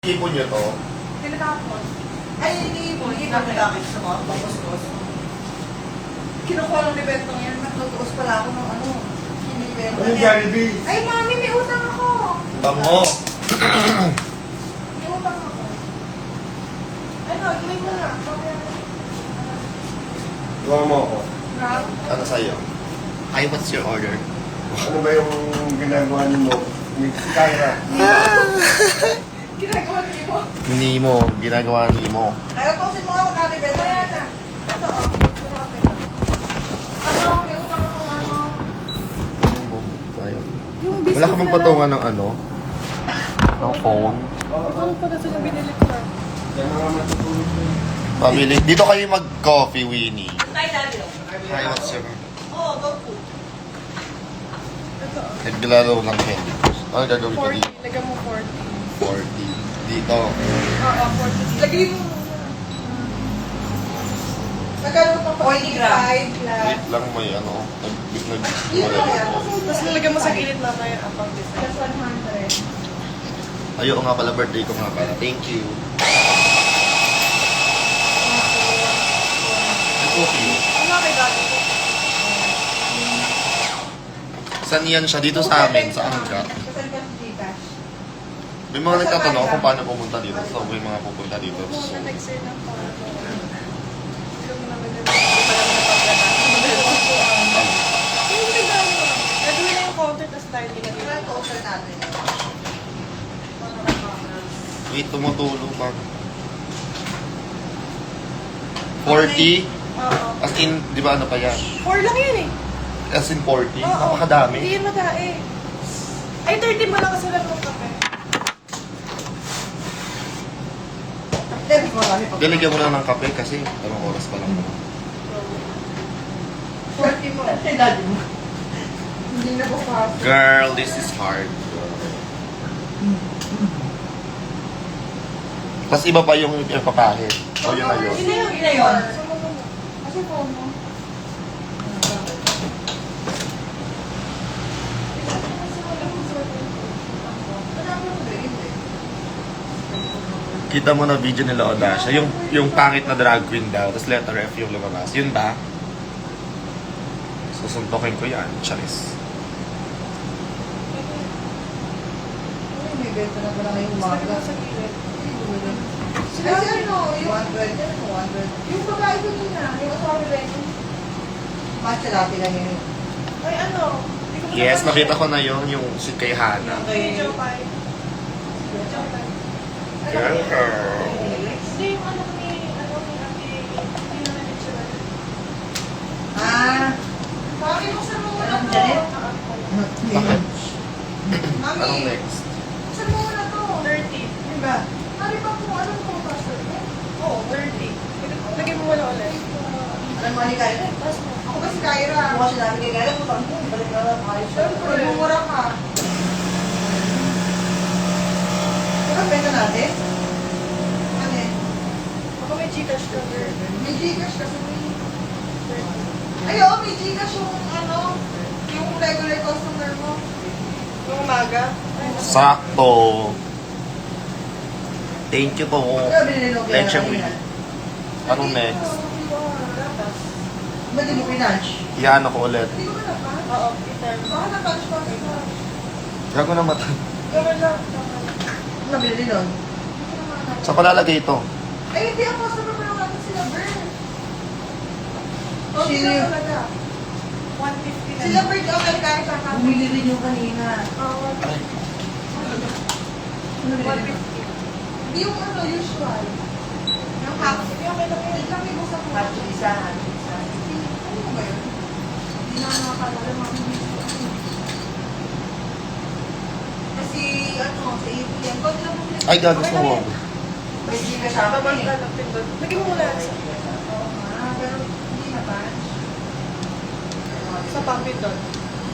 Ipon nyo to? Tinatapon. Ay, hindi mo. Hindi mo nagamit sa mga pangkos-kos. Kinukuha lang ni Bentong yan. Natutuos pala ako ng ano. Hindi Bentong. Anong Jollibee? Ay, mami, may utang ako. Bango! May utang ako. Ano, gawin mo na. Gawa mo ako. Grab. Ano sa'yo? Hi, what's your order? Ano ba yung ginagawa niyo mo? Ni Kyra. Ginagawa niyo mo. Nemo. Ginagawa Nemo. Kaya posin mo nga magkano ni Bentong. Ayan na. Ito, oh. Ano, may utang ako ano. Yung business Wala ka bang patungan ng ano? Ng phone? Ano pa kasi yung binili ko lang? Yan mga matutulog ko. Pabili. Dito kayo mag-coffee, Winnie. Tayo dali, oh. Hi, what's your... Oo, go po. Ito, Naglalaro ng candy crush. Ano gagawin ko 40. dito? Lagyan mo 40. 40. Dito. Oo, 40. Lagyan mo. Nagkaroon pa 45 plus. Wait lang, may ano. Yun lang yan. Tapos nalagyan mo sa gilid mamaya ang pang-design. Plus 100. Ayoko nga pala, birthday ko nga pala. Thank you. Coffee. Ano kay dati ko? Saan yan siya? Dito sa amin, sa Angka. Kasal ka sa Gcash. May mga nagtatanong kung paano pumunta dito. So, may mga pupunta dito. Kung So, na-texter ng para ko. Hindi mo naman yun. Yung regalo ko lang. Nagawin na yung counter tapos tayo Ito nilagay. yung toaster natin. wait, tumutulong pa. 40? Oo. As in, di ba ano pa yan? 4 lang yun eh. As in 40? Oo. Napakadami. Hindi yun madae. Ay, 30 mo lang kasi lang ng kape. Debit mo kami pag Galigyan mo lang ng kape kasi anong oras pa lang. 40 mo. Ay, daddy mo. Hindi na bukas. Girl, this is hard. Tapos iba pa yung ipapahid. O yun na yun. Hindi yun. Hindi yun. Kasi phone mo. Kita mo na video nila Odasha. Yung pangit na drag queen daw. Tapos letter F yung lumabas. Yun ba? Susuntokin ko yan. Charis. Ay, may benta na pala ngayong Lagyan umaga. mo sa gilid. Sila si ano, yung 100. Yung babae ko nina, yung asawa nila yun. Matcha latte lang yun. Ay, ano? Hindi ko Yes, naman- nakita ko na yun. Yung si kay Hana. Kay Joe Pai. Joe Pai. Girl. Hindi yung anak ni Ate, hindi naman yung sila. Ah, Bakit buksan mo muna Anong to? Janet? Bakit? Mami, Anong next? buksan mo muna to. 30. Diba? Mami pa po, anong po password mo? Oo, 30. Lagyan mo wala ulit. Alam mo ni Kyra? Tapos mo. Ako ba si Kyra? Ako kasi namin kay Kyra, putang mo, balik na lang kayo. Siyempre, bumura ka. Ano benta natin? Ano eh? Baka may Gcash ka, girl. May Gcash kasi may... Ay, oo, may Gcash yung ano, yung regular customer mo. Yung umaga. Sakto. Thank you po. Ano binili mo kaya Leche kanina? Wheat. Anong next? Ba't di mo pinunch? Iyan ako ulit. Hindi ko na pa. Oo, Peter. Baka na-touch pa kita. Gago na mata. Gawin lang. Ano binili nun? Saan ko lalagay ito? Ay, hindi ako customer pa lang natin sila, Bert. Sino Sino? talaga? 150 na. Sila Bert, okay, kahit sa kapit. Bumili rin yung kanina. Oo, Ay, Ano binili mo? 150. Hindi yung ano, usual. Yung half. Hindi, okay lang yun. Wait lang, may buksan mo. Half isa. Ano mo ba yun? Hindi na ako nakakalala, mami. Kasi, ano, sa ATM, kung lang mo ay gago sa wall. May Gcash ako Babang eh. ka lang, pindot. Lagyan mo muna sa Oo nga, pero hindi na ba? sa pang pindot.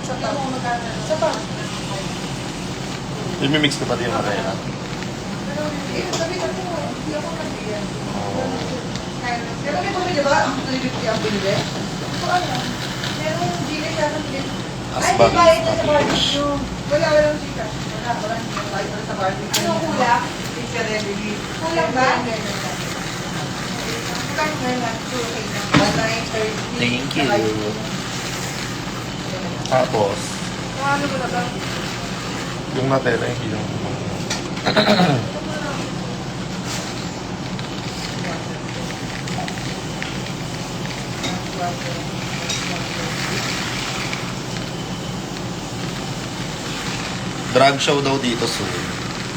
Sa Sa pang. mo magkano? Sa pang. Imimix ko pati yung marena. Eh, sabi ko, hindi ako nabigyan. Pero may bumili ba? Ang 350 ang binili? So ano? Merong Gcash yata binili. As Ay, di bagay. bayad na sa barbecue. Walang Gcash. Walang Gcash sa barbecue. Anong hula? ka rin, baby. Kulang ba? Kulang na lang. 1,930. Thank you. Saka yung- Tapos, Ano mo na ba? yung natera yung hilang. Drag show daw dito soon.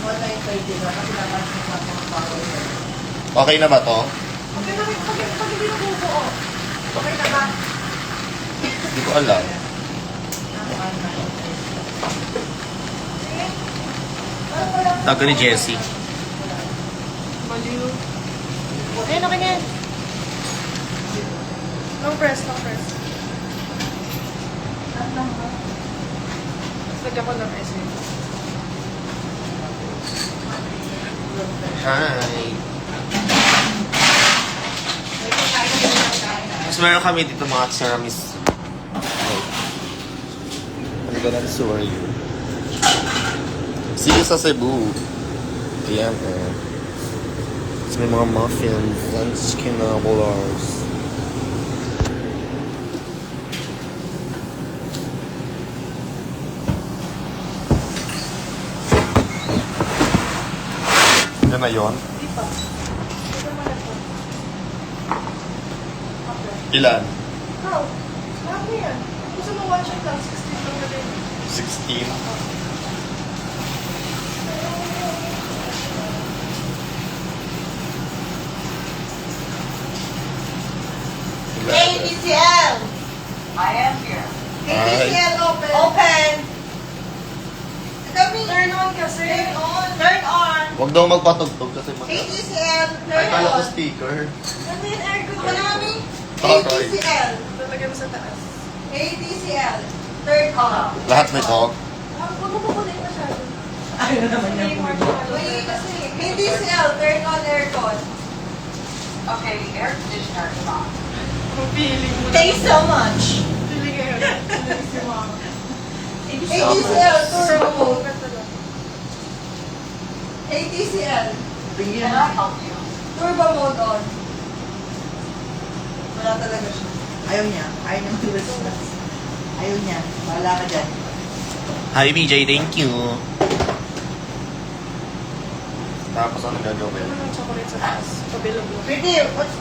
1,930 na kasi naman sa mga power. Okay na ba to? Okay na, pag hindi nabubuo. Okay na ba? Hindi ko alam. Taga ni Jessie. Maliw. Ayun, okay na yan. Long press, long press. Lagyan ko ng SM. Hi. Mas meron kami dito mga tsaramis. I'm gonna tour you. See you sa Cebu. Ayan eh. Tapos may mga muffins and skinnablers. Yan na yun. Di pa. Ito mo na ito. Ilan? Ikaw, lahat mo yan. Gusto mo one shot lang, 16 lang na din. 16. KTCL! I am here. KTCL open. Open! Kami. Turn on kasi. Turn on. Turn on. Huwag daw magpatugtog kasi KTCL. Ay, Turn kala ko on. speaker. Ano yung aircon? Wala kami. Okay. KTCL. Lalagyan mo sa taas. KTCL. Turn on. Lahat may talk. Huwag mo pupunin masyado. Ayaw naman Hindi yung mo Wait, kasi KTCL. Turn on aircon. Okay, the air conditioner is on. Kung feeling mo. Thank you so much. Feeling ngayon. Feeling si mama. KTCL. Turn on. Ganda lang. KTCL. Can I help you? Turbo mode on. Wala talaga siya. Ayaw niya. Ayaw niya mag-response. Ayaw niya. Wala ka dyan. Hi BJ, thank you. Tapos ano gagawin? Ano ng chocolate sa taas? Pabilog mo. Pretty, what's...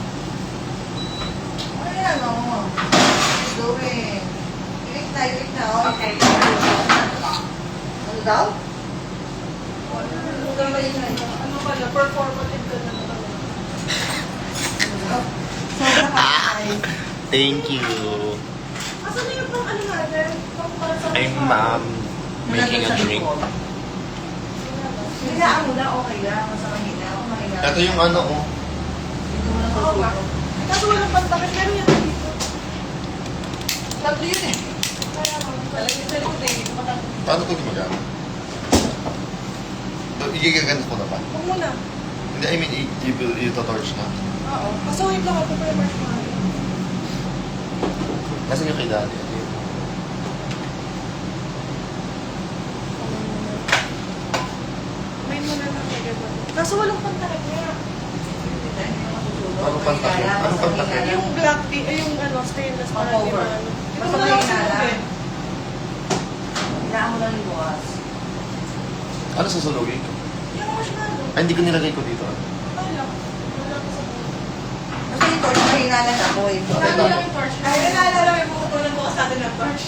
Ano yan, oh? What's doing? Ilik na, oh. Okay, the air conditioner is on. Ano daw? Ano daw ba yun? Ano pala? Performative ka na naman. Sobrang kakay. Thank you. Asan na yung pang ano natin? Pang para sa I'm making a drink. Higaan mo na, okay lang. Mas mahina. Mahina. Ito yung ano oh. Dito mo na Oo nga. susuko. Kaso walang pantakit. Pero yan dito. Tatlo yun eh. Kaya nga. Talagyan sa likod eh. Dito matang... Paano ito gumagamit? Igigaganit ko na ba? Huwag mo na. Hindi, I mean, ito-torch na. Oo. Kaso wait lang ako. Pero marshmallow. Nasaan yung kay Daddy? May muna lang kagad mo. Kaso walang pantakit niya. Anong pantakit? Anong pantakit? Yung black tea, yung ano, stainless para di Over. ba? Ito Basta na may lang hinala. sinubin. Higaan mo lang yung bukas. Ano susulugin ko? Yung marshmallow. Ay, hindi ko nilagay ko dito. Wala. Wala ko sa buhay. Basta yung torch, mahina lang ako eh. Okay, Ano lang yung torch? Ay, naalala mo yung pupunan bukas natin ng torch.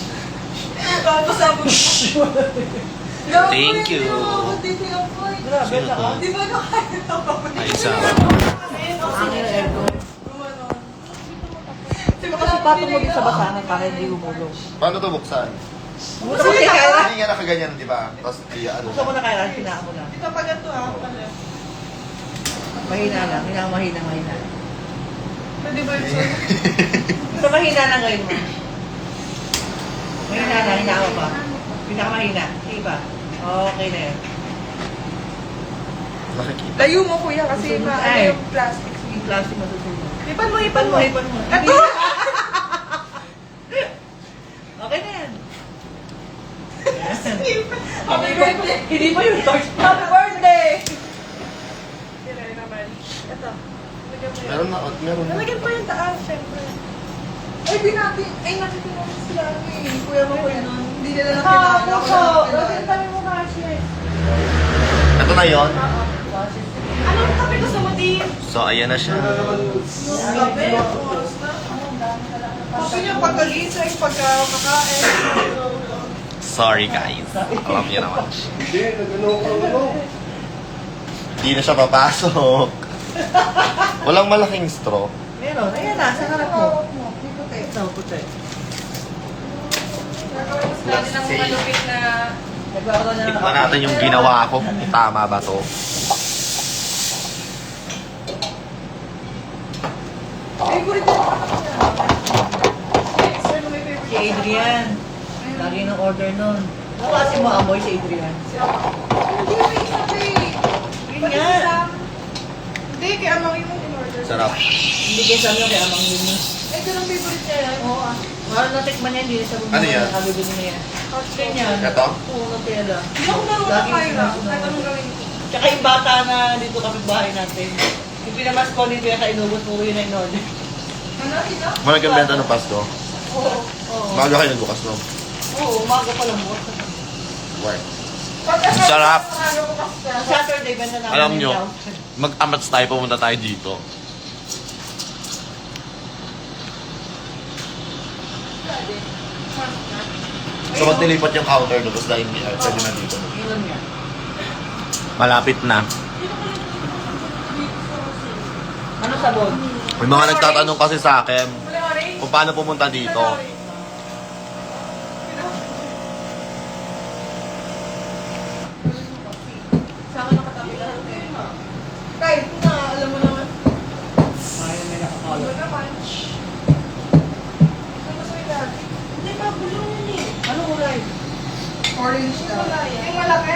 Tapos sabi ko, Thank you. Dito yung point. Sino to? Di ba nakaya na ako? Ay, isa. Ang aircon. Kasi patong mo din sa basangan para hindi humulong. Paano ito buksan? Gusto mo na kaya? Hindi nga nakaganyan, di ba? Tapos, ano Gusto mo na kaya? Hinaan mo lang. Ito pa ganito pala. Mahina lang. Mahina. Pwede ba yung Gusto mahina lang ngayon mo. Mahina lang. Hinaan mo pa. Pinakamahina. Sige ba? Okay na yan. Nakikita. Layo mo kuya kasi Susunod. maano Ay. yung plastic. Yung plastic masusunod. Ipan mo. Ipan mo. Ito! Okay na yan. Happy birthday! Hindi pa yung torch. Happy birthday! Mari. Ito. Lagyan mo yan. Meron na, meron na. Nalagyan pa yung taas, syempre. Ay, nakita namin sila eh. Kuya mo kuya nun. Hindi nila Ito, nakilala. ito. Ako lang Lagyan nakilala. pa yung mukha siya. Ito na yon. Anong kape gusto mo, Tim? So, ayan na siya. Sabi, oras na. Gusto niya pagkagising, pagkakakain. Sorry guys. Alam niyo naman siya. Hindi, nag-ano. Hindi na siya papasok. Walang malaking straw. Meron, ayan na, sa harap mo. Ito, puti. Gagawin mo sila din ang malupit na... Nagbabato na Tignan natin yung ginawa ko. Kung tama ba to. Favorite ko. Sir, may favorite Si Adrian. Lagi ng order nun. Ano kasi mo amoy si Adrian? Hindi, may isa pa eh. Yun Pati nga. si Sam. Hindi, kaya amang yung in-order. Sarap. Hindi kayo sabi kay Amang yun yun. Eh, ganun favorite niya yan. Oo ah. Parang natikman niya, hindi na siya bumili. Ano yan? Nakabibili niya yan. Ganyan. Ito? Oo, Nutella. Hindi ako marunong Laging kayo na. sinasunod. Kahit anong gawin ko. Tsaka yung bata na dito kapitbahay natin. Yung pinamas ko nito yung kainubos mo yun na in-order. Ano, ina? Malagang benta ng Pasko. Oo. Oo. Bago kayo nagbukas, no? Oo, umaga pa lang mo. Work. Pagka- Sarap. Ano ko kasi siya. Saturday, banda namin. Alam ng nyo, Johnson. mag-amats tayo, pumunta tayo dito. So, pag nilipat yung counter doon, tapos dahil pwede na dito. Ilan nga? Malapit na. Ano sabon? May mga nagtatanong kasi sa akin kung paano pumunta dito. Sa akin nakatabi lahat eh. Kahit na, alam mo naman. Ayaw may nakakala. Ano naman? Ano gusto ni Daddy? Hindi pa, bulong yun eh. Ano kulay? Orange na. Yung malaki?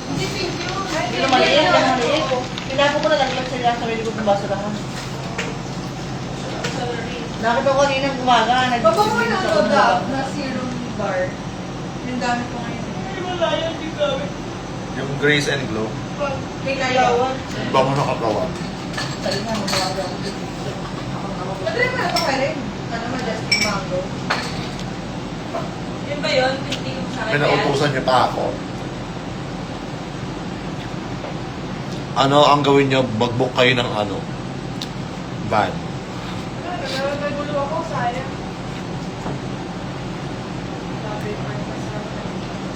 Hindi, thank you. Hindi na maliit, yan ang maliit. Pinapo ko na lang sila sa may likod ng basurahan. Nakita ko kanina ng umaga. Baba mo na sa ano una. dab na serum bar. Yung gamit ko ngayon. Yung Grace and Glow. May kaya. Bango na kakawa. Sabi nga, magawa ako dito. Madali mo na ito kaya rin. Ano mo, just mango. Yun ba yun? Hindi yung sa akin. Pinautusan niyo pa ako. Ano ang gawin niyo? Mag-book kayo ng ano? Van. May gulo ako, sayang. Sabi ko yung kasama.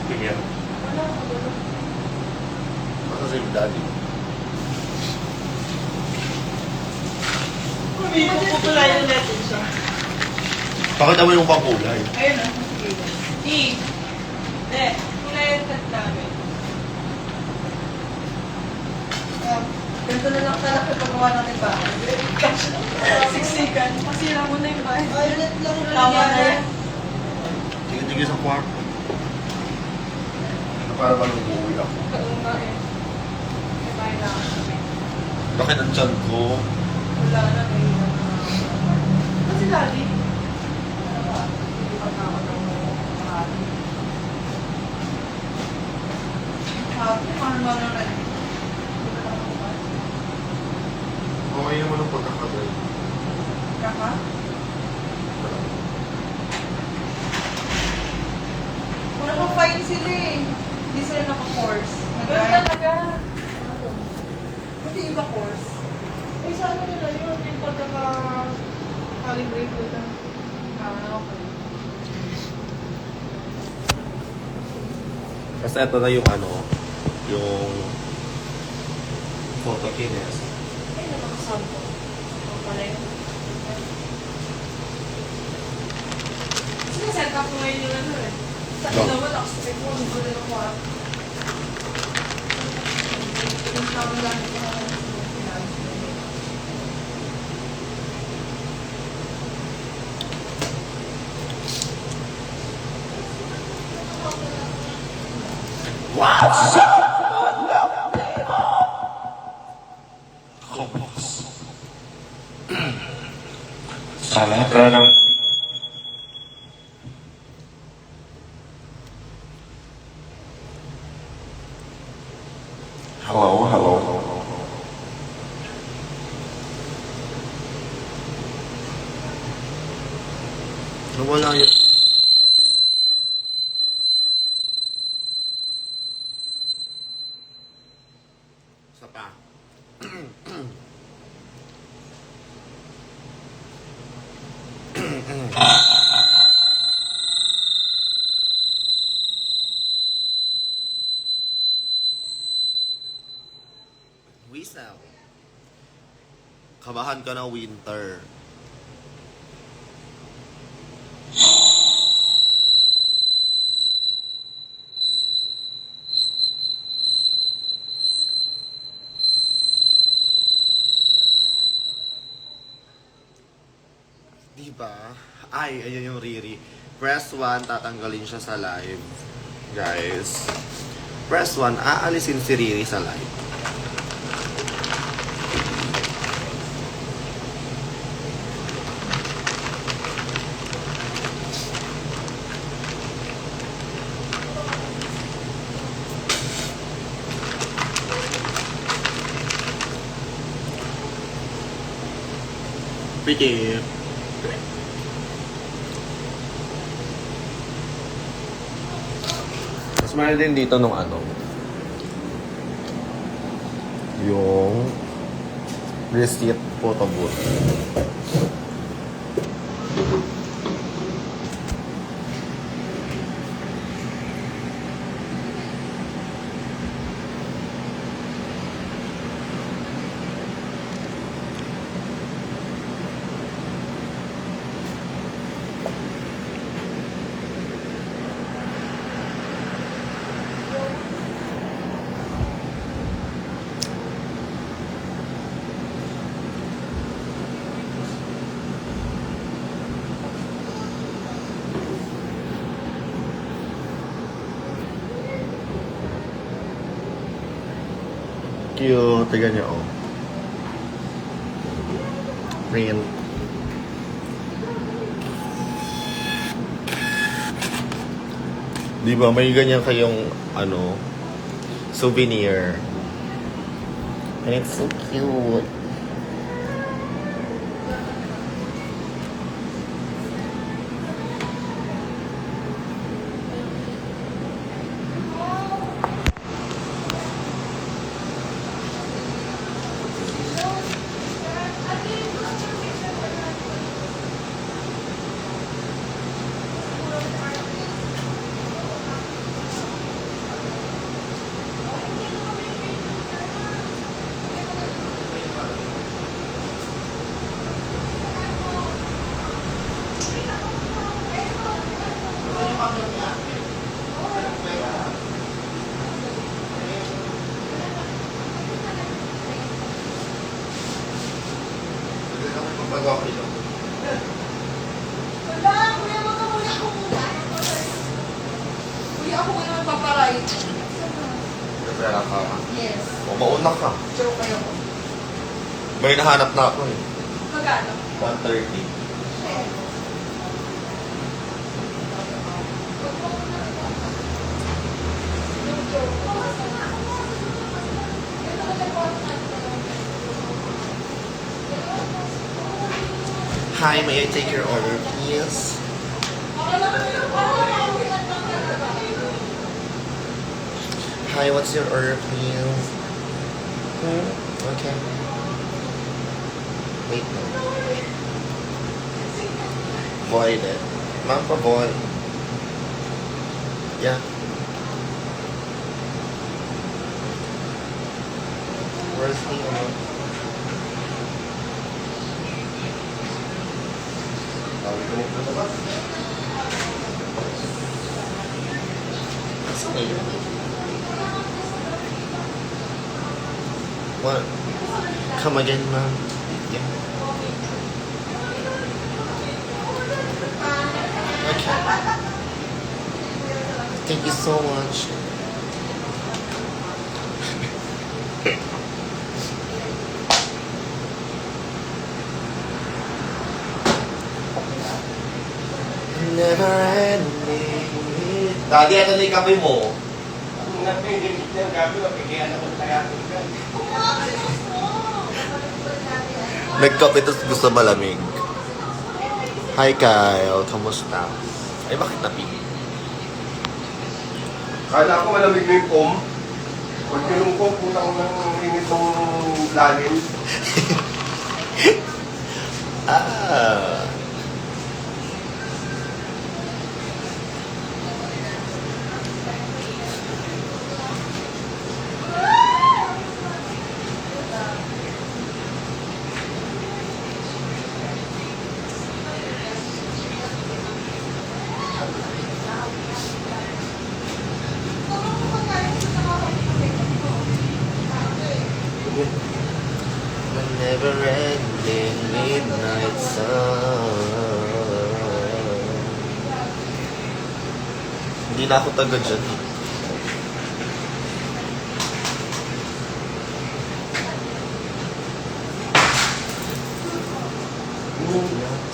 Tingnan. Wala, magulo. Ano si Daddy? Pupulayan natin siya. Pakita mo yung pangkulay. Ayun na. Di. Hindi. Kulayan tat namin. Ganito na lang talaga paggawa natin ba? Siksikan. Masira mo na yung bahay. Ayun lang. Tama na yan. Tingin-tingin sa kwarto. Para ba nag-uwi ako? Oo nga eh. May bahay na kami. Bakit ang tiyan ko? Wala na, nahihirap na. Kasi Daddy. Happy, mahal-mahal na rin. Okay naman ang pagkakatay. Kaka? Wala pa fine sila eh. Hindi sila naka-course. Ganun talaga. Pati iba course. Eh, sa ano nila yun? Yung pagkaka-calibrate nila. Okay. Kasi ito na yung ano, yung photokines. Ay, nakakasampo. Ano pala yun? Kasi set up ko ngayon yung ano eh. Sa Go. naman, nakasipin mo. Ang gulo ng kwarto. Yung tawag lang ito na Salah ka ng... Hello, hello. Nawala yun. Isa pa. Whistle. Kabahan ka na winter. Diba? Ay, ayun yung Riri. Press 1, tatanggalin siya sa live. Guys. Press 1, aalisin si Riri sa live. Pretty. Mas mahal din dito nung ano. Yung receipt photo booth. Cute. Tignan niyo, oh. Print. Di ba, may ganyan kayong, ano, souvenir. And it's so cute. Wala, kuya, wag ka muna ako muna. Kuya, ako muna magpaparay. Pera ka. Yes. O, mauna ka. Joke kayo. May nahanap na ako eh. Magkano? 130. Hi, may I take your order, please? Hi, what's your order, please? Okay. Wait no. Void it. Ma'am, pa-void. Yeah. Where's the What? Come again, ma'am. Yeah. Okay. Thank you so much. Never ending. Daddy, ito na yung kape mo. Nagkape tapos gusto malamig. Hi Kyle, kamusta? Ay, bakit napili? Kala ko malamig na yung foam. Pag tinong ko, putang ng init ng lalim. Ah. The never-ending midnight sun. Hindi na ako taga dyan.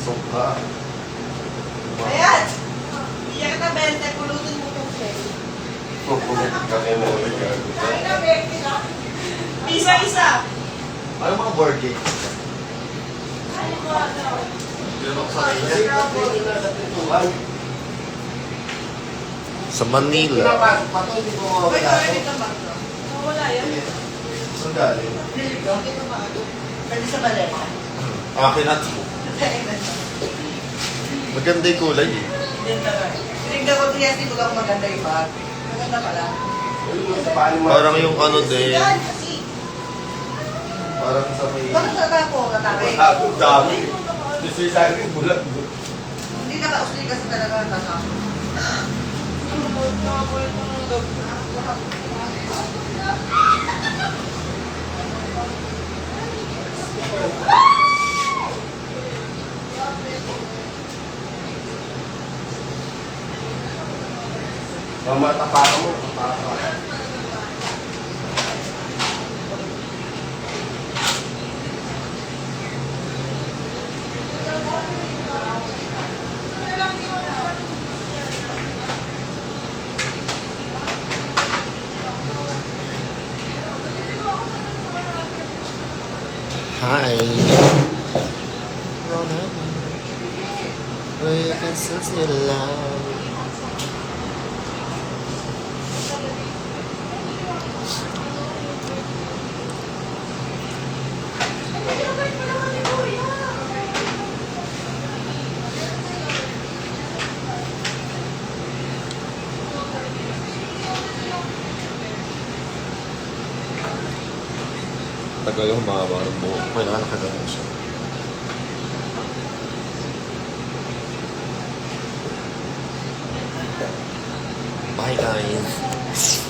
Soka. Ayan! Iyak na, Bente. Pulutin mo itong shell. Kaya na naman Ay na, Bente na. Isa-isa. Ano mga board games? Ay, ko ano. Pinanok sa kanya. Sa Manila. Uy, kaya dito ba? Wala yan. Saan galing? Dito ba? Pwede sa baleta. Akin at maganda yung kulay eh. Dito ba? Tinignan ko 3 di ba ako maganda yung bag? Maganda pala. Parang yung ano din. Yan, kasi. Parang sa may... Bakit sa ako natakay? Ang dami. Gusto yung sa akin, bulat. Hindi na kausli kasi talaga natakay. Mama, tapakan mo. Tapakan. Hi. Where you can sense your love. Tagal yung humaba ng buhok. Kailangan nakaganon siya. Bye guys.